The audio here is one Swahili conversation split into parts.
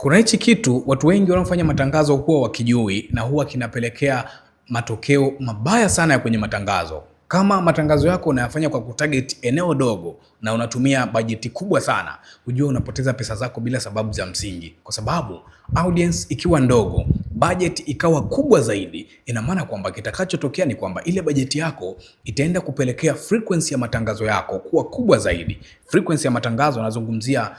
Kuna hichi kitu watu wengi wanaofanya matangazo huwa wakijui na huwa kinapelekea matokeo mabaya sana ya kwenye matangazo. Kama matangazo yako unayafanya kwa kutarget eneo dogo na unatumia bajeti kubwa sana, hujua unapoteza pesa zako bila sababu za msingi. Kwa sababu audience ikiwa ndogo, budget ikawa kubwa zaidi, ina maana kwamba kitakachotokea ni kwamba ile bajeti yako itaenda kupelekea frequency ya matangazo yako kuwa kubwa zaidi. Frequency ya matangazo nazungumzia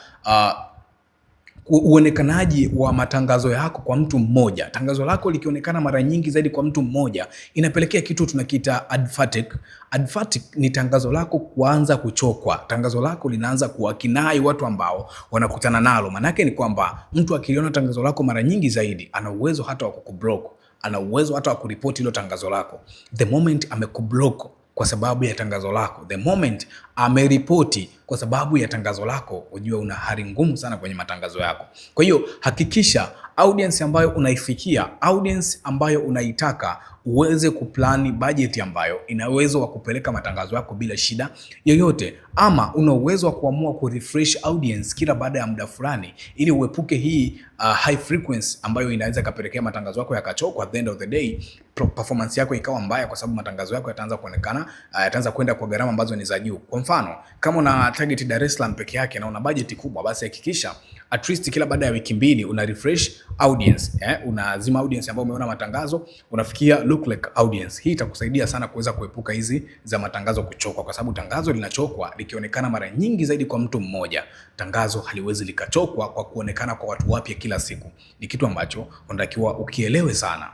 uonekanaji wa matangazo yako kwa mtu mmoja. Tangazo lako likionekana mara nyingi zaidi kwa mtu mmoja, inapelekea kitu tunakiita ad fatigue. Ad fatigue ni tangazo lako kuanza kuchokwa. Tangazo lako linaanza kuwakinai watu ambao wanakutana nalo. Manake ni kwamba mtu akiliona tangazo lako mara nyingi zaidi, ana uwezo hata wa kukublock, ana uwezo hata wa kuripoti hilo tangazo lako. The moment amekublock kwa sababu ya tangazo lako, the moment ameripoti kwa sababu ya tangazo lako, ujue una hali ngumu sana kwenye matangazo yako. Kwa hiyo hakikisha audience ambayo unaifikia, audience ambayo unaitaka, uweze kuplani budget ambayo ina uwezo wa kupeleka matangazo yako bila shida yoyote, ama una uwezo wa kuamua kurefresh audience kila baada ya muda fulani ili uepuke hii high frequency ambayo inaweza kapelekea matangazo yako yakachokwa. At the end of the day performance yako ikawa mbaya, kwa sababu matangazo yako yataanza kuonekana, yataanza kwenda kwa gharama ambazo ni za juu. Kwa mfano, kama una target Dar es Salaam peke yake na una budget kubwa, basi hakikisha at least kila baada ya wiki mbili una refresh audience, unazima audience ambayo umeona matangazo, unafikia look like audience. Hii itakusaidia sana kuweza kuepuka hizi za matangazo kuchokwa, kwa sababu tangazo linachokwa likionekana mara nyingi zaidi kwa mtu mmoja. Tangazo haliwezi likachokwa kwa kuonekana kwa watu wapya kila siku. Ni kitu ambacho unatakiwa ukielewe sana.